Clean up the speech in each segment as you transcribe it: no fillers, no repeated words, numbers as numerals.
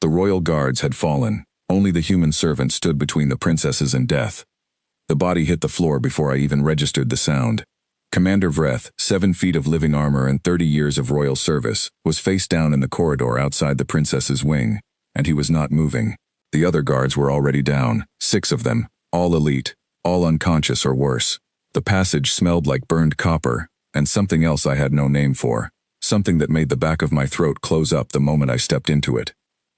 The royal guards had fallen. Only the human servant stood between the princesses and death. The body hit the floor before I even registered the sound. Commander Vreth, 7 feet of living armor and 30 years of royal service, was face down in the corridor outside the princess's wing, and he was not moving. The other guards were already down, 6 of them, all elite, all unconscious or worse. The passage smelled like burned copper, and something else I had no name for, something that made the back of my throat close up the moment I stepped into it.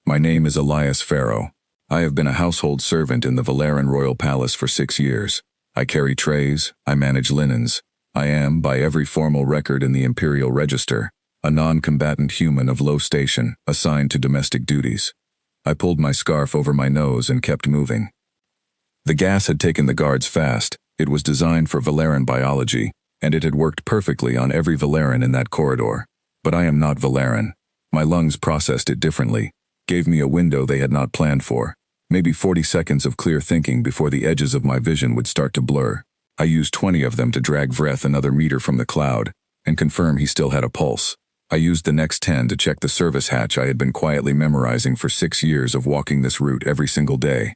My name is Elias Pharaoh. I have been a household servant in the Valeran royal palace for 6 years. I carry trays, I manage linens. I am, by every formal record in the Imperial Register, a non-combatant human of low station, assigned to domestic duties. I pulled my scarf over my nose and kept moving. The gas had taken the guards fast. It was designed for Valeran biology, and it had worked perfectly on every Valeran in that corridor. But I am not Valeran. My lungs processed it differently, gave me a window they had not planned for, maybe 40 seconds of clear thinking before the edges of my vision would start to blur. I used 20 of them to drag Vreth another meter from the cloud and confirm he still had a pulse. I used the next 10 to check the service hatch I had been quietly memorizing for 6 years of walking this route every single day.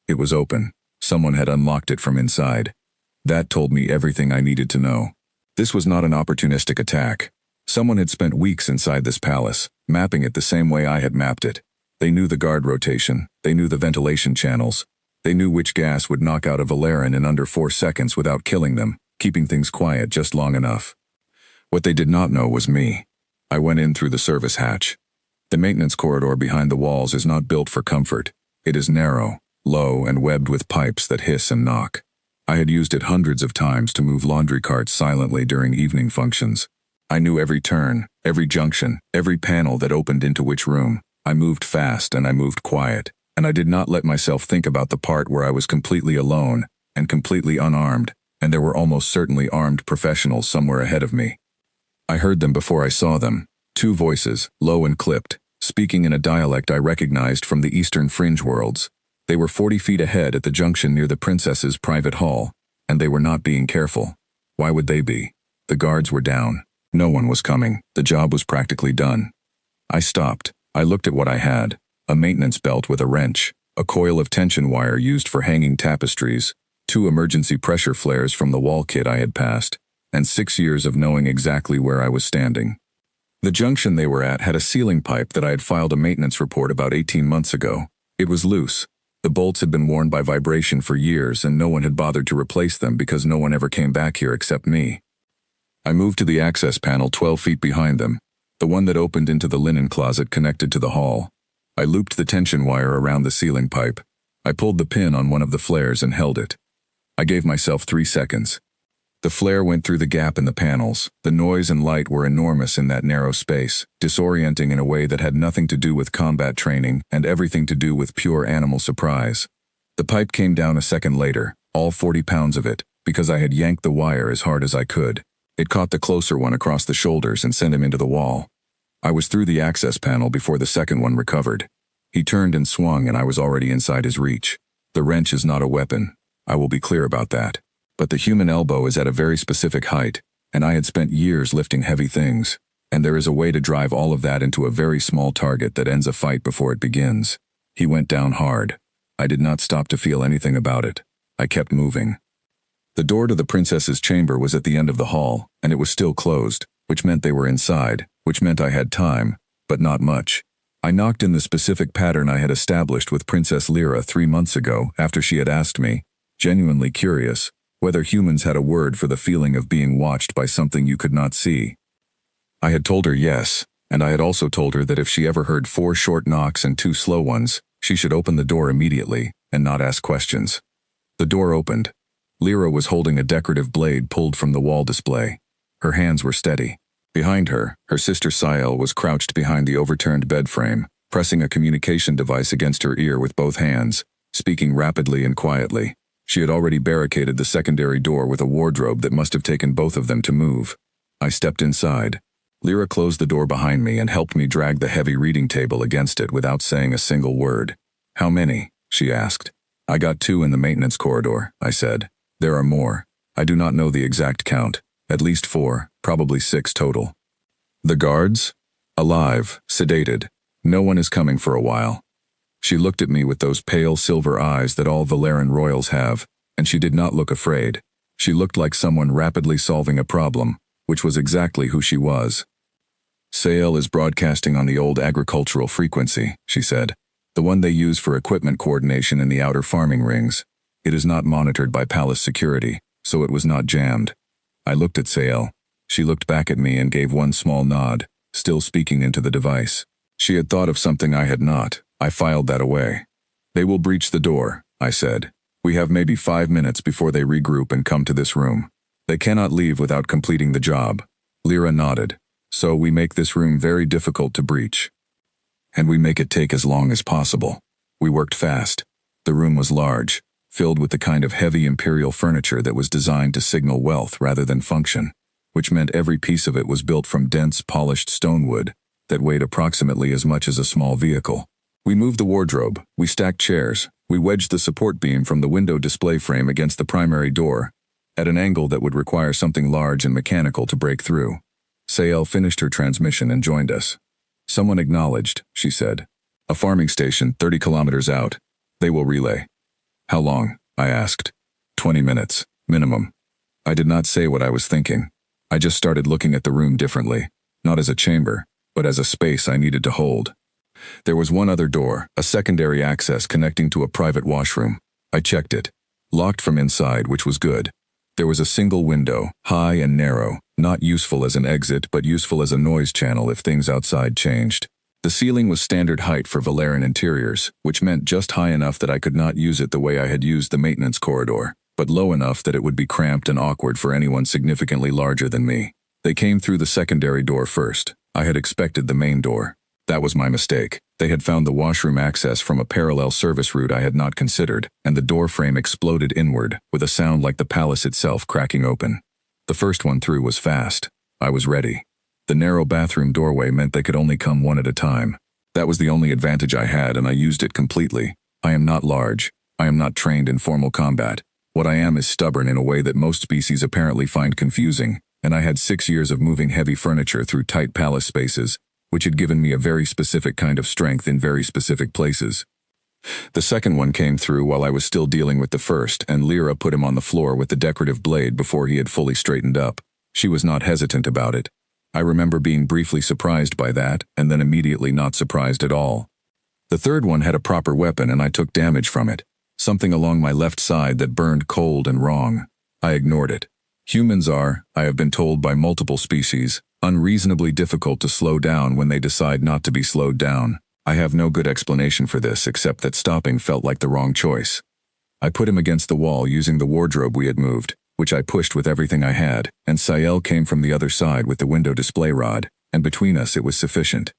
It was open. Someone had unlocked it from inside. That told me everything I needed to know. This was not an opportunistic attack. Someone had spent weeks inside this palace, mapping it the same way I had mapped it. They knew the guard rotation, they knew the ventilation channels, they knew which gas would knock out a Valeran in under 4 seconds without killing them, keeping things quiet just long enough. What they did not know was me. I went in through the service hatch. The maintenance corridor behind the walls is not built for comfort. It is narrow, low, and webbed with pipes that hiss and knock. I had used it hundreds of times to move laundry carts silently during evening functions. I knew every turn, every junction, every panel that opened into which room. I moved fast and I moved quiet, and I did not let myself think about the part where I was completely alone and completely unarmed, and there were almost certainly armed professionals somewhere ahead of me. I heard them before I saw them, 2 voices, low and clipped, speaking in a dialect I recognized from the eastern fringe worlds. They were 40 feet ahead at the junction near the princess's private hall, and they were not being careful. Why would they be? The guards were down. No one was coming. The job was practically done. I stopped. I looked at what I had. A maintenance belt with a wrench, a coil of tension wire used for hanging tapestries, 2 emergency pressure flares from the wall kit I had passed, and 6 years of knowing exactly where I was standing. The junction they were at had a ceiling pipe that I had filed a maintenance report about 18 months ago. It was loose. The bolts had been worn by vibration for years and no one had bothered to replace them because no one ever came back here except me. I moved to the access panel 12 feet behind them, the one that opened into the linen closet connected to the hall. I looped the tension wire around the ceiling pipe. I pulled the pin on one of the flares and held it. I gave myself 3 seconds. The flare went through the gap in the panels. The noise and light were enormous in that narrow space, disorienting in a way that had nothing to do with combat training and everything to do with pure animal surprise. The pipe came down a second later, all 40 pounds of it, because I had yanked the wire as hard as I could. It caught the closer one across the shoulders and sent him into the wall. I was through the access panel before the second one recovered. He turned and swung and I was already inside his reach. The wrench is not a weapon. I will be clear about that. But the human elbow is at a very specific height, and I had spent years lifting heavy things, and there is a way to drive all of that into a very small target that ends a fight before it begins. He went down hard. I did not stop to feel anything about it. I kept moving. The door to the princess's chamber was at the end of the hall, and it was still closed, which meant they were inside, which meant I had time, but not much. I knocked in the specific pattern I had established with Princess Lyra 3 months ago after she had asked me, genuinely curious, whether humans had a word for the feeling of being watched by something you could not see. I had told her yes, and I had also told her that if she ever heard 4 short knocks and 2 slow ones, she should open the door immediately and not ask questions. The door opened. Lyra was holding a decorative blade pulled from the wall display. Her hands were steady. Behind her, her sister Sael was crouched behind the overturned bed frame, pressing a communication device against her ear with both hands, speaking rapidly and quietly. She had already barricaded the secondary door with a wardrobe that must have taken both of them to move. I stepped inside. Lyra closed the door behind me and helped me drag the heavy reading table against it without saying a single word. "How many?" she asked. "I got 2 in the maintenance corridor," I said. "There are more. I do not know the exact count. At least 4, probably 6 total." "The guards?" "Alive, sedated. No one is coming for a while. She looked at me with those pale silver eyes that all Valeran royals have, and she did not look afraid. She looked like someone rapidly solving a problem, which was exactly who she was. Sael is broadcasting on the old agricultural frequency, she said. The one they use for equipment coordination in the outer farming rings. It is not monitored by palace security, so it was not jammed. I looked at Sael. She looked back at me and gave one small nod, still speaking into the device. She had thought of something I had not. I filed that away. They will breach the door, I said. We have maybe 5 minutes before they regroup and come to this room. They cannot leave without completing the job. Lyra nodded. So we make this room very difficult to breach. And we make it take as long as possible. We worked fast. The room was large, filled with the kind of heavy imperial furniture that was designed to signal wealth rather than function, which meant every piece of it was built from dense, polished stone wood that weighed approximately as much as a small vehicle. We moved the wardrobe, we stacked chairs, we wedged the support beam from the window display frame against the primary door, at an angle that would require something large and mechanical to break through. Sael finished her transmission and joined us. Someone acknowledged, she said. A farming station 30 kilometers out. They will relay. How long? I asked. 20 minutes, minimum. I did not say what I was thinking. I just started looking at the room differently, not as a chamber, but as a space I needed to hold. There was one other door, a secondary access connecting to a private washroom. I checked it. Locked from inside, which was good. There was a single window, high and narrow, not useful as an exit but useful as a noise channel if things outside changed. The ceiling was standard height for Valeran interiors, which meant just high enough that I could not use it the way I had used the maintenance corridor, but low enough that it would be cramped and awkward for anyone significantly larger than me. They came through the secondary door first. I had expected the main door. That was my mistake. They had found the washroom access from a parallel service route I had not considered, and the door frame exploded inward, with a sound like the palace itself cracking open. The first one through was fast. I was ready. The narrow bathroom doorway meant they could only come one at a time. That was the only advantage I had, and I used it completely. I am not large. I am not trained in formal combat. What I am is stubborn in a way that most species apparently find confusing, and I had 6 years of moving heavy furniture through tight palace spaces, which had given me a very specific kind of strength in very specific places. The second one came through while I was still dealing with the first, and Lyra put him on the floor with the decorative blade before he had fully straightened up. She was not hesitant about it. I remember being briefly surprised by that, and then immediately not surprised at all. The third one had a proper weapon, and I took damage from it. Something along my left side that burned cold and wrong. I ignored it. Humans are, I have been told by multiple species, unreasonably difficult to slow down when they decide not to be slowed down. I have no good explanation for this except that stopping felt like the wrong choice. I put him against the wall using the wardrobe we had moved, which I pushed with everything I had, and Sael came from the other side with the window display rod, and between us it was sufficient.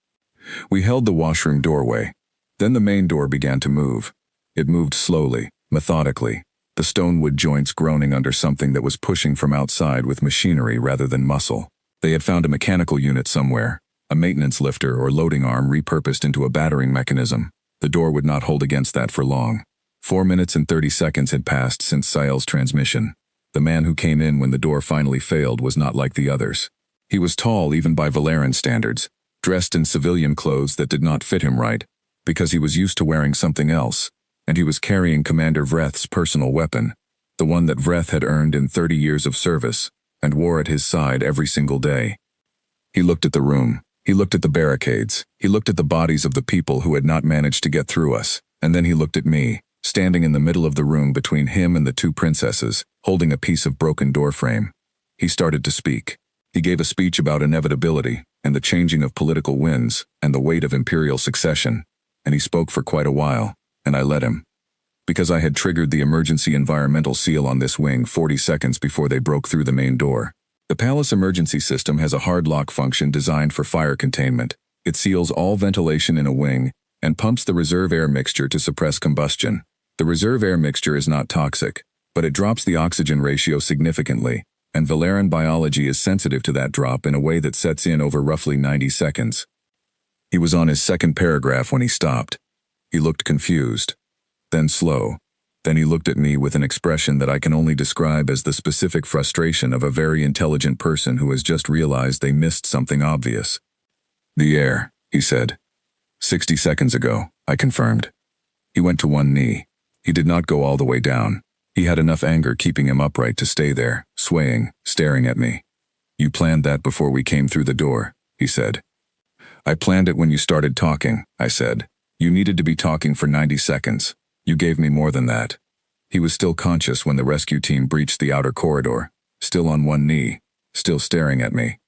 We held the washroom doorway. Then the main door began to move. It moved slowly, methodically, the stone wood joints groaning under something that was pushing from outside with machinery rather than muscle. They had found a mechanical unit somewhere, a maintenance lifter or loading arm repurposed into a battering mechanism. The door would not hold against that for long. 4 minutes and 30 seconds had passed since Sael's transmission. The man who came in when the door finally failed was not like the others. He was tall even by Valeran standards, dressed in civilian clothes that did not fit him right, because he was used to wearing something else, and he was carrying Commander Vreth's personal weapon, the one that Vreth had earned in 30 years of service, and wore at his side every single day. He looked at the room. He looked at the barricades. He looked at the bodies of the people who had not managed to get through us, and then he looked at me, standing in the middle of the room between him and the two princesses, holding a piece of broken doorframe. He started to speak. He gave a speech about inevitability, and the changing of political winds, and the weight of imperial succession, and he spoke for quite a while, and I let him. Because I had triggered the emergency environmental seal on this wing 40 seconds before they broke through the main door. The palace emergency system has a hard lock function designed for fire containment. It seals all ventilation in a wing, and pumps the reserve air mixture to suppress combustion. The reserve air mixture is not toxic, but it drops the oxygen ratio significantly, and Valeran biology is sensitive to that drop in a way that sets in over roughly 90 seconds. He was on his second paragraph when he stopped. He looked confused, then slow. Then he looked at me with an expression that I can only describe as the specific frustration of a very intelligent person who has just realized they missed something obvious. "The air," he said. 60 seconds ago, I confirmed. He went to one knee. He did not go all the way down. He had enough anger keeping him upright to stay there, swaying, staring at me. "You planned that before we came through the door," he said. "I planned it when you started talking," I said. "You needed to be talking for 90 seconds. You gave me more than that." He was still conscious when the rescue team breached the outer corridor, still on one knee, still staring at me.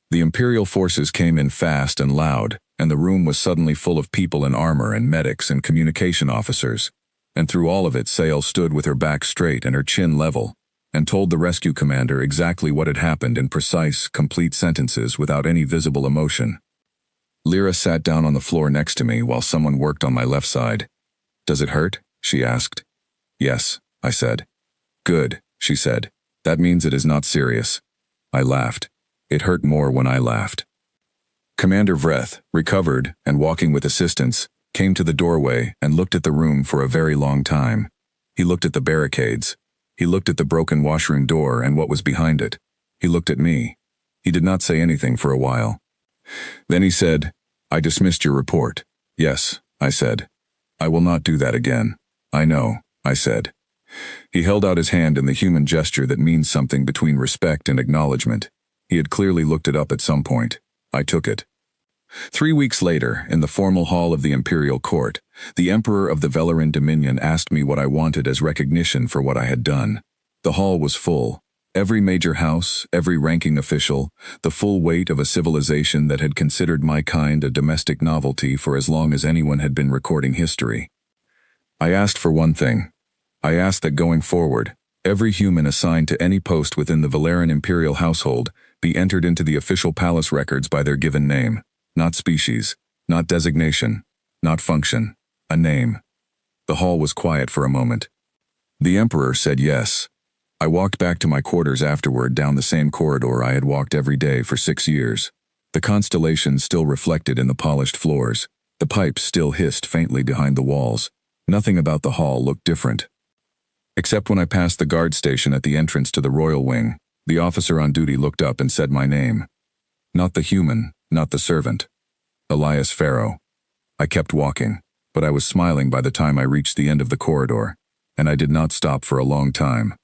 The Imperial forces came in fast and loud, and the room was suddenly full of people in armor and medics and communication officers. And through all of it, Sail stood with her back straight and her chin level, and told the rescue commander exactly what had happened in precise, complete sentences without any visible emotion. Lyra sat down on the floor next to me while someone worked on my left side. "Does it hurt?" she asked. "Yes," I said. "Good," she said. "That means it is not serious." I laughed. It hurt more when I laughed. Commander Vreth, recovered and walking with assistance, came to the doorway and looked at the room for a very long time. He looked at the barricades. He looked at the broken washroom door and what was behind it. He looked at me. He did not say anything for a while. Then he said, "I dismissed your report." "Yes," I said. "I will not do that again." "I know," I said. He held out his hand in the human gesture that means something between respect and acknowledgement. He had clearly looked it up at some point. I took it. 3 weeks later, in the formal hall of the Imperial Court, the Emperor of the Velarin Dominion asked me what I wanted as recognition for what I had done. The hall was full. Every major house, every ranking official, the full weight of a civilization that had considered my kind a domestic novelty for as long as anyone had been recording history. I asked for one thing. I asked that going forward, every human assigned to any post within the Velarin Imperial household be entered into the official palace records by their given name. Not species, not designation, not function, a name. The hall was quiet for a moment. The Emperor said yes. I walked back to my quarters afterward down the same corridor I had walked every day for 6 years. The constellations still reflected in the polished floors. The pipes still hissed faintly behind the walls. Nothing about the hall looked different. Except when I passed the guard station at the entrance to the royal wing, the officer on duty looked up and said my name. Not the human, not the servant. Elias Pharaoh. I kept walking, but I was smiling by the time I reached the end of the corridor, and I did not stop for a long time.